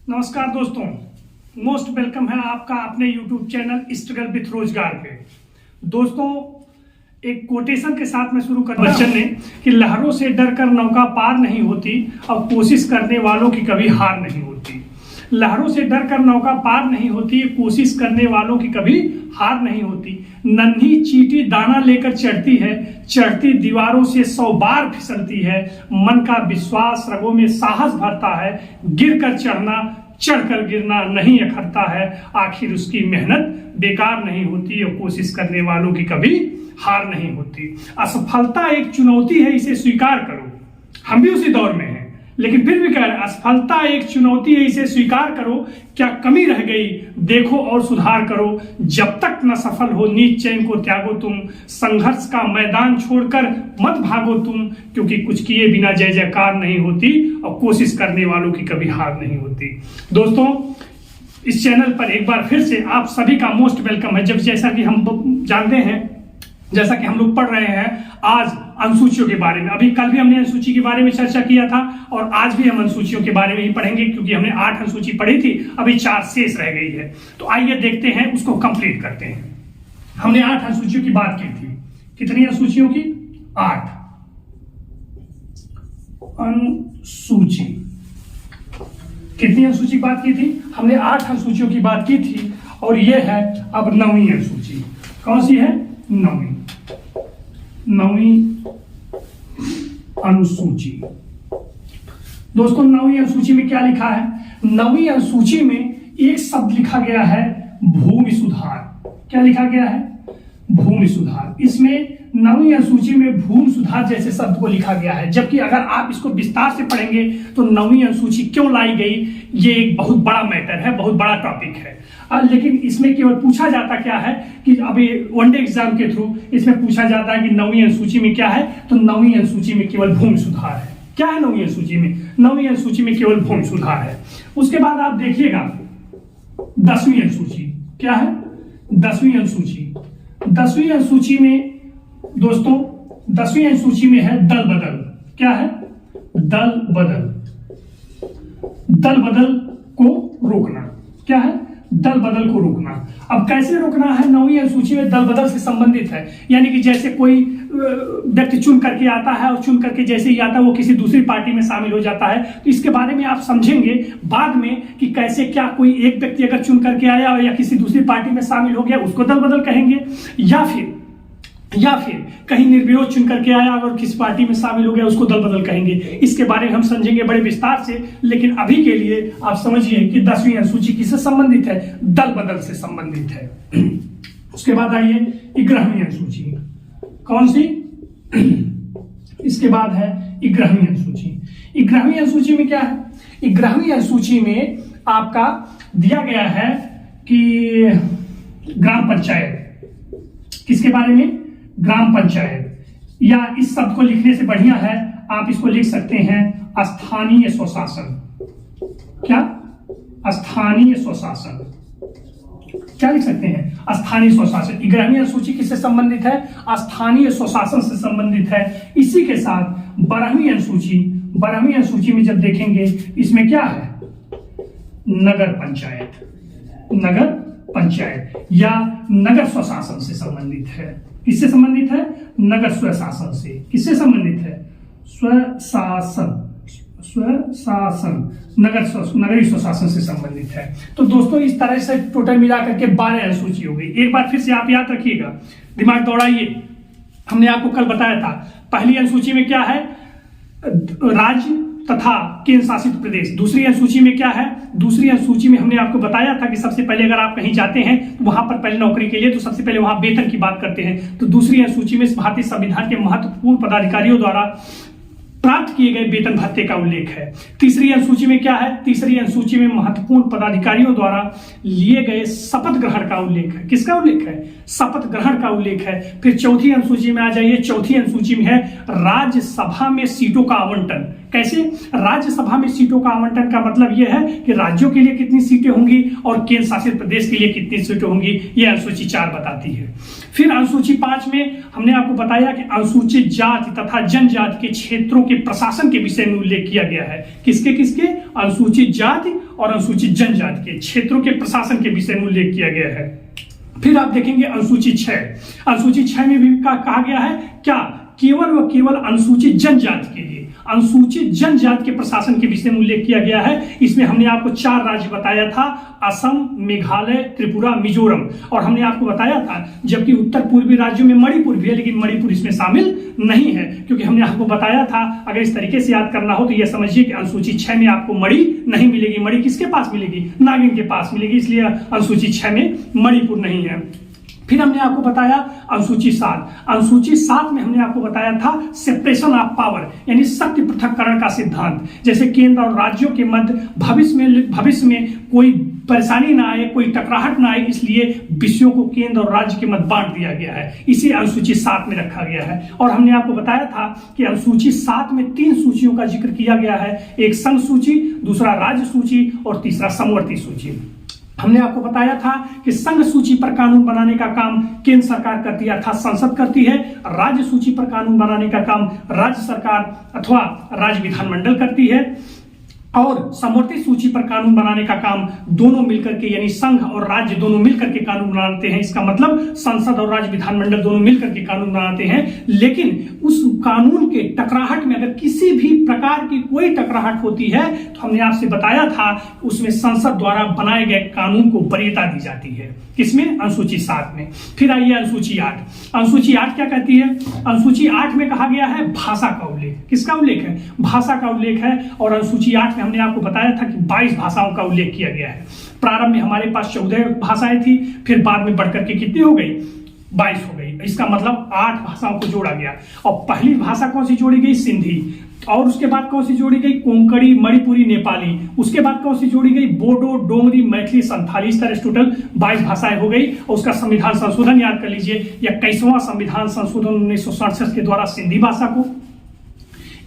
नमस्कार दोस्तों, most welcome है आपका अपने YouTube चैनल स्ट्रगल विथ रोजगार पे। दोस्तों, एक कोटेशन के साथ में शुरू कर बच्चन ने कि लहरों से डरकर नौका पार नहीं होती और कोशिश करने वालों की कभी हार नहीं होती। लहरों से डरकर नौका पार नहीं होती, कोशिश करने वालों की कभी हार नहीं होती। नन्ही चींटी दाना लेकर चढ़ती है, चढ़ती दीवारों से 100 बार फिसलती है। मन का विश्वास रगों में साहस भरता है, गिरकर चढ़ना चढ़कर गिरना नहीं अखरता है। आखिर उसकी मेहनत बेकार नहीं होती और कोशिश करने वालों की कभी हार नहीं होती। असफलता एक चुनौती है, इसे स्वीकार करो। हम भी उसी दौर में हैं, लेकिन फिर भी कह रहे हैं असफलता एक चुनौती है, इसे स्वीकार करो। क्या कमी रह गई देखो और सुधार करो। जब तक न सफल हो नीच चैन को त्यागो तुम। संघर्ष का मैदान छोड़कर मत भागो तुम, क्योंकि कुछ किए बिना जय जयकार नहीं होती और कोशिश करने वालों की कभी हार नहीं होती। दोस्तों, इस चैनल पर एक बार फिर से आप सभी का मोस्ट वेलकम है। जैसा कि हम जानते हैं, जैसा कि हम लोग पढ़ रहे हैं आज अनुसूचियों के बारे में। अभी कल भी हमने अनुसूची के बारे में चर्चा किया था और आज भी हम अनुसूचियों के बारे में ही पढ़ेंगे, क्योंकि हमने 8 अनुसूची पढ़ी थी, अभी 4 शेष रह गई है। तो आइए देखते हैं, उसको कंप्लीट करते हैं। हमने 8 अनुसूचियों की बात की थी। कितनी अनुसूचियों की? 8 अनुसूची। कितनी अनुसूची की बात की थी? हमने 8 अनुसूचियों की बात की थी और यह है अब 9वीं अनुसूची। कौन सी है? 9वीं अनुसूची। दोस्तों, 9वीं अनुसूची में क्या लिखा है? 9वीं अनुसूची में एक शब्द लिखा गया है भूमि सुधार। क्या लिखा गया है? भूमि सुधार। इसमें 9वीं अनुसूची में भूमि सुधार जैसे शब्द को लिखा गया है, जबकि अगर आप इसको विस्तार से पढ़ेंगे तो 9वीं अनुसूची क्यों लाई गई, ये एक बहुत बड़ा मैटर है, बहुत बड़ा टॉपिक है। लेकिन इसमें केवल पूछा जाता क्या है कि अभी वनडे एग्जाम के थ्रू इसमें पूछा जाता है कि 9वीं अनुसूची में क्या है, तो 9वीं अनुसूची में केवल भूमि सुधार है। क्या है 9वीं अनुसूची में? 9वीं अनुसूची में केवल भूमि सुधार है। उसके बाद आप देखिएगा 10वीं अनुसूची। क्या है? 10वीं अनुसूची। 10वीं अनुसूची में दोस्तों, 10वीं अनुसूची में है दल बदल। क्या है? दल बदल। दल बदल को रोकना। क्या है? दल बदल को रोकना। अब कैसे रोकना है? 9वीं अनुसूची में दल बदल से संबंधित है, यानी कि जैसे कोई व्यक्ति चुन करके आता है और चुन करके जैसे ही आता है वो किसी दूसरी पार्टी में शामिल हो जाता है। तो इसके बारे में आप समझेंगे बाद में कि कैसे क्या कोई एक व्यक्ति अगर चुन करके आया या किसी दूसरी पार्टी में शामिल हो गया उसको दल बदल कहेंगे, या फिर कहीं निर्विरोध चुन करके आया और किस पार्टी में शामिल हो गया उसको दल बदल कहेंगे। इसके बारे में हम समझेंगे बड़े विस्तार से, लेकिन अभी के लिए आप समझिए कि 10वीं अनुसूची किससे संबंधित है? दल बदल से संबंधित है। उसके बाद आइए 11वीं अनुसूची। कौन सी? इसके बाद है 11वीं अनुसूची। 11वीं अनुसूची में क्या है? 11वीं अनुसूची में आपका दिया गया है कि ग्राम पंचायत। किसके बारे में? ग्राम पंचायत। या इस शब्द को लिखने से बढ़िया है आप इसको लिख सकते हैं स्थानीय स्वशासन। क्या? स्थानीय स्वशासन। क्या लिख सकते हैं? स्थानीय स्वशासन। 11वीं अनुसूची किससे संबंधित है? स्थानीय स्वशासन से संबंधित है। इसी के साथ 12वीं अनुसूची। 12वीं अनुसूची में जब देखेंगे इसमें क्या है? नगर पंचायत। नगर पंचायत या नगर स्वशासन से संबंधित है। किससे संबंधित है? नगर स्वशासन से। किससे संबंधित है? स्वशासन। नगरीय स्वशासन से संबंधित है। तो दोस्तों, इस तरह से टोटल मिला करके 12 अनुसूची हो गई। एक बार फिर से आप याद रखिएगा, दिमाग दौड़ाइए। हमने आपको कल बताया था पहली अनुसूची में क्या है? राज्य तथा केंद्र शासित प्रदेश। दूसरी अनुसूची में क्या है? दूसरी अनुसूची में हमने आपको बताया था कि सबसे पहले अगर आप कहीं जाते हैं तो वहां पर पहले नौकरी के लिए तो सबसे पहले वहां वेतन की बात करते हैं। तो दूसरी अनुसूची में भारतीय संविधान के महत्वपूर्ण पदाधिकारियों द्वारा प्राप्त किए गए वेतन भत्ते का उल्लेख है। तीसरी अनुसूची में क्या है? तीसरी अनुसूची में महत्वपूर्ण पदाधिकारियों द्वारा लिए गए शपथ ग्रहण का उल्लेख है। किसका उल्लेख है? शपथ ग्रहण का उल्लेख है। फिर चौथी अनुसूची में आ जाइए। चौथी अनुसूची में है राज्यसभा में सीटों का आवंटन। कैसे? राज्यसभा में सीटों का आवंटन का मतलब यह है कि राज्यों के लिए कितनी सीटें होंगी और केंद्र शासित प्रदेश के लिए कितनी सीटें होंगी, यह अनुसूची 4 बताती है। फिर अनुसूची 5 में हमने आपको बताया कि अनुसूचित जाति तथा जनजाति के क्षेत्रों के प्रशासन के विषय में उल्लेख किया गया है। किसके? अनुसूचित जाति और अनुसूचित जनजाति के क्षेत्रों के प्रशासन के विषय में उल्लेख किया गया है। फिर आप देखेंगे अनुसूचित 6। अनुसूचित 6 में भी कहा गया है क्या, केवल व केवल अनुसूचित जनजाति के लिए, अनुसूचित जनजाति के प्रशासन के विषय में उल्लेख किया गया है। इसमें हमने आपको 4 राज्य बताया था, असम, मेघालय, त्रिपुरा, मिजोरम, और हमने आपको बताया था जबकि उत्तर पूर्वी राज्यों में मणिपुर भी है, लेकिन मणिपुर इसमें शामिल नहीं है, क्योंकि हमने आपको बताया था। अगर इस तरीके से याद करना हो तो यह समझिए कि अनुसूचित 6 में आपको मणि नहीं मिलेगी। मणि किसके पास मिलेगी, नागिन के पास मिलेगी, इसलिए अनुसूचित 6 में मणिपुर नहीं है। फिर हमने आपको बताया अनुसूची 7। अनुसूची 7 में हमने आपको बताया था सेपरेशन ऑफ पावर, यानी शक्ति पृथक्करण का सिद्धांत। जैसे केंद्र और राज्यों के मध्य भविष्य में कोई परेशानी ना आए, कोई टकराहट ना आए, इसलिए विषयों को केंद्र और राज्य के मध्य बांट दिया गया है। इसे अनुसूची 7 में रखा गया है। और हमने आपको बताया था कि अनुसूची 7 में 3 सूचियों का जिक्र किया गया है, एक संघ सूची, दूसरा राज्य सूची और तीसरा समवर्ती सूची। हमने आपको बताया था कि संघ सूची पर कानून बनाने का काम केंद्र सरकार करती है अर्थात संसद करती है, राज्य सूची पर कानून बनाने का काम राज्य सरकार अथवा राज्य विधानमंडल करती है, और समवर्ती सूची पर कानून बनाने का काम दोनों मिलकर के, यानी संघ और राज्य दोनों मिलकर के कानून बनाते हैं। इसका मतलब संसद और राज्य विधानमंडल दोनों मिलकर के कानून बनाते हैं। लेकिन उस कानून के टकराहट में अगर किसी भी प्रकार की कोई टकराहट होती है तो हमने आपसे बताया था उसमें संसद द्वारा बनाए गए कानून को वरीयता दी जाती है। किसमें, अनुसूची 7 में। फिर आइए अनुसूची 8। अनुसूची 8 क्या कहती है, अनुसूची 8 में कहा गया है भाषा का उल्लेख। किसका उल्लेख है, भाषा का उल्लेख है। और अनुसूची 8 में हमने आपको बताया था कि 22 भाषाओं का उल्लेख किया गया है। प्रारंभ में हमारे पास 14 भाषाएं थी, फिर बाद में बढ़कर के कितनी हो गई, 22 हो गई। इसका मतलब 8 भाषाओं को जोड़ा गया। और पहली भाषा कौन सी जोड़ी गई, सिंधी, और उसके बाद कौन सी जोड़ी गई, कोंकणी, मणिपुरी, नेपाली। उसके बाद कौन सी जोड़ी गई, बोडो, डोगरी, मैथिली, संथाली। इस तरह टोटल 22 भाषाएं हो गई। और उसका संविधान संशोधन याद कर लीजिए, 21वां संविधान संशोधन 1967 के द्वारा सिंधी भाषा को,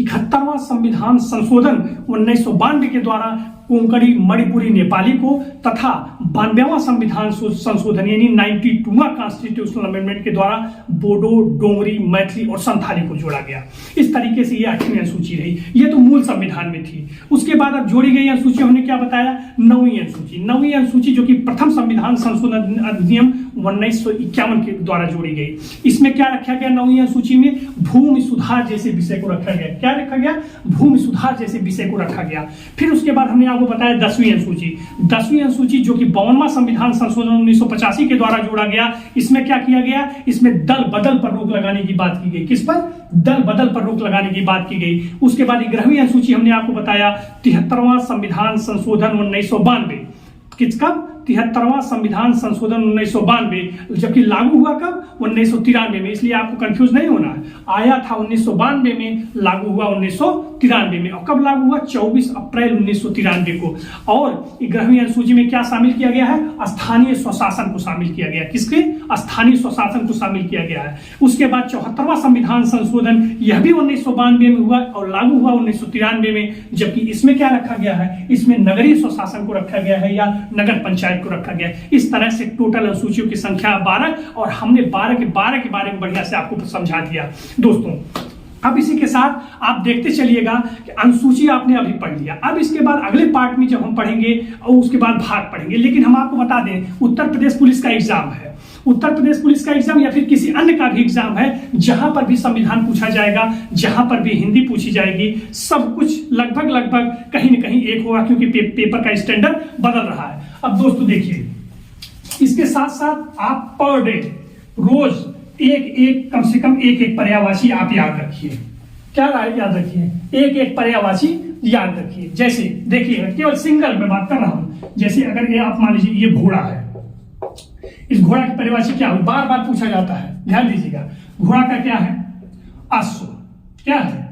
71वां संविधान संशोधन 1992 के द्वारा कोंकणी, मणिपुरी, नेपाली को, तथा 92वां संविधान संशोधन यानी 92वां कॉन्स्टिट्यूशनल अमेंडमेंट के द्वारा बोडो, डोगरी, मैथिली और संथाली को जोड़ा गया। इस तरीके से ये 8वीं अनुसूची रही। ये तो मूल संविधान में थी। उसके बाद अब जोड़ी गई अनुसूची हमने क्या बताया, 9वीं अनुसूची। 9वीं अनुसूची जो कि प्रथम संविधान संशोधन अधिनियम 1951 के द्वारा जोड़ी गई। इसमें क्या रखा गया, 9वीं अनुसूची में भूमि सुधार जैसे विषय को रखा गया। क्या रखा गया, भूमि सुधार जैसे विषय को रखा गया। फिर उसके बाद हमने आपको बताया 10वीं अनुसूची। 10वीं अनुसूची जो कि 52वां संविधान संशोधन 1985 के द्वारा जोड़ा गया। इसमें क्या किया गया, इसमें दल बदल पर रोक लगाने की बात की गई। किस पर, दल बदल पर रोक लगाने की बात की गई। उसके बाद 11वीं अनुसूची हमने आपको बताया 73वां संविधान संशोधन 1992। किसका, 73वां संविधान संशोधन 1992, जबकि लागू हुआ कब, 1993 में। इसलिए आपको कंफ्यूज नहीं होना है, आया था 1992 में, लागू हुआ 1993 में। और कब लागू हुआ, 24 अप्रैल 1993 को। और 11वीं अनुसूची में क्या शामिल किया गया है, स्थानीय स्वशासन को शामिल किया गया। किसके, स्थानीय स्वशासन को शामिल किया गया है। उसके बाद 74वां संविधान संशोधन, यह भी 1992 में हुआ और लागू हुआ 1993 में, जबकि इसमें क्या रखा गया है, इसमें नगरीय स्वशासन को रखा गया है या नगर पंचायत को रखा गया। इस तरह से टोटल अनुसूचियों की संख्या 12, और हमने 12 के बारे में बढ़िया से आपको समझा दिया। दोस्तों अब इसी के साथ आप देखते चलिएगा कि अनुसूची आपने अभी पढ़ लिया। अब इसके बाद अगले पार्ट में जब हम पढ़ेंगे और उसके बाद भाग पढ़ेंगे, लेकिन हम आपको बता दें उत्तर प्रदेश पुलिस का एग्जाम है। उत्तर प्रदेश पुलिस का एग्जाम या फिर किसी अन्य का भी एग्जाम है, जहां पर भी संविधान पूछा जाएगा, जहां पर भी हिंदी पूछी जाएगी, सब कुछ लगभग कहीं न कहीं एक होगा, क्योंकि पेपर का स्टैंडर्ड बदल रहा है। अब दोस्तों देखिए, इसके साथ साथ आप पर डे रोज एक कम से कम एक पर्यायवाची आप याद रखिए। क्या याद रखिए, एक पर्यायवाची याद रखिए। जैसे देखिए, केवल सिंगल में बात कर रहा हूं। जैसे अगर ये आप मान लीजिए ये घोड़ा है, इस घोड़ा की पर्यायवाची क्या है, बार बार पूछा जाता है, ध्यान दीजिएगा। घोड़ा का क्या है, अश्व। क्या है,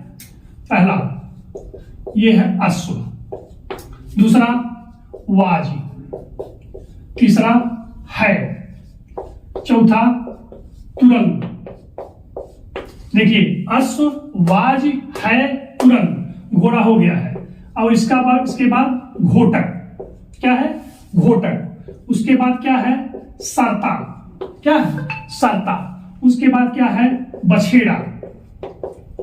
पहला ये है अश्व, दूसरा वाजी, तीसरा है, चौथा तुरंग। देखिए अश्व, वाज, है, तुरंग, घोड़ा हो गया है। और इसके बाद घोटक। क्या है, घोटक। उसके बाद क्या है, सरता। क्या है, सरता। उसके बाद क्या है, बछेड़ा,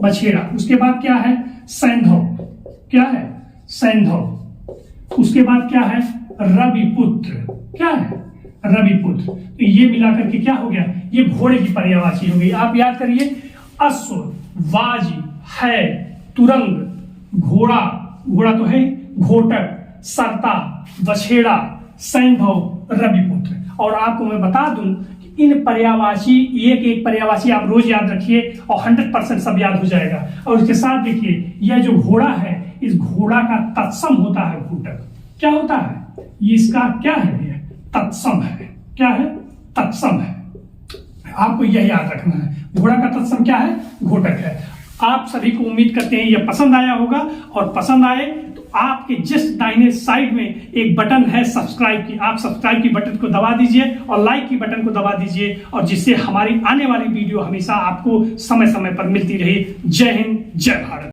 बछेड़ा। उसके बाद क्या है, सैंधव। क्या है, सैंधव। उसके बाद क्या है, रविपुत्र। क्या है, रविपुत्र। तो ये मिलाकर के क्या हो गया, ये घोड़े की पर्यायवाची हो गई। आप याद करिए, अश्व, वाजी, है, तुरंग, घोड़ा, घोड़ा तो है, घोटक, सरता, बछेड़ा, सैंधव, रविपुत्र। और आपको मैं बता दूं कि इन पर्यायवाची, एक एक पर्यायवाची आप रोज याद रखिए और 100% सब याद हो जाएगा। और इसके साथ देखिए, यह जो घोड़ा है, इस घोड़ा का तत्सम होता है घोटक। क्या होता है, ये इसका क्या है, ये तत्सम है। क्या है, तत्सम है। आपको यह याद रखना है, घोड़ा का तत्सम क्या है, घोटक है। आप सभी को उम्मीद करते हैं यह पसंद आया होगा, और पसंद आए तो आपके जस्ट दाहिने साइड में एक बटन है सब्सक्राइब की, आप सब्सक्राइब की बटन को दबा दीजिए और लाइक की बटन को दबा दीजिए, और जिससे हमारी आने वाली वीडियो हमेशा आपको समय समय पर मिलती रहे। जय हिंद, जय भारत।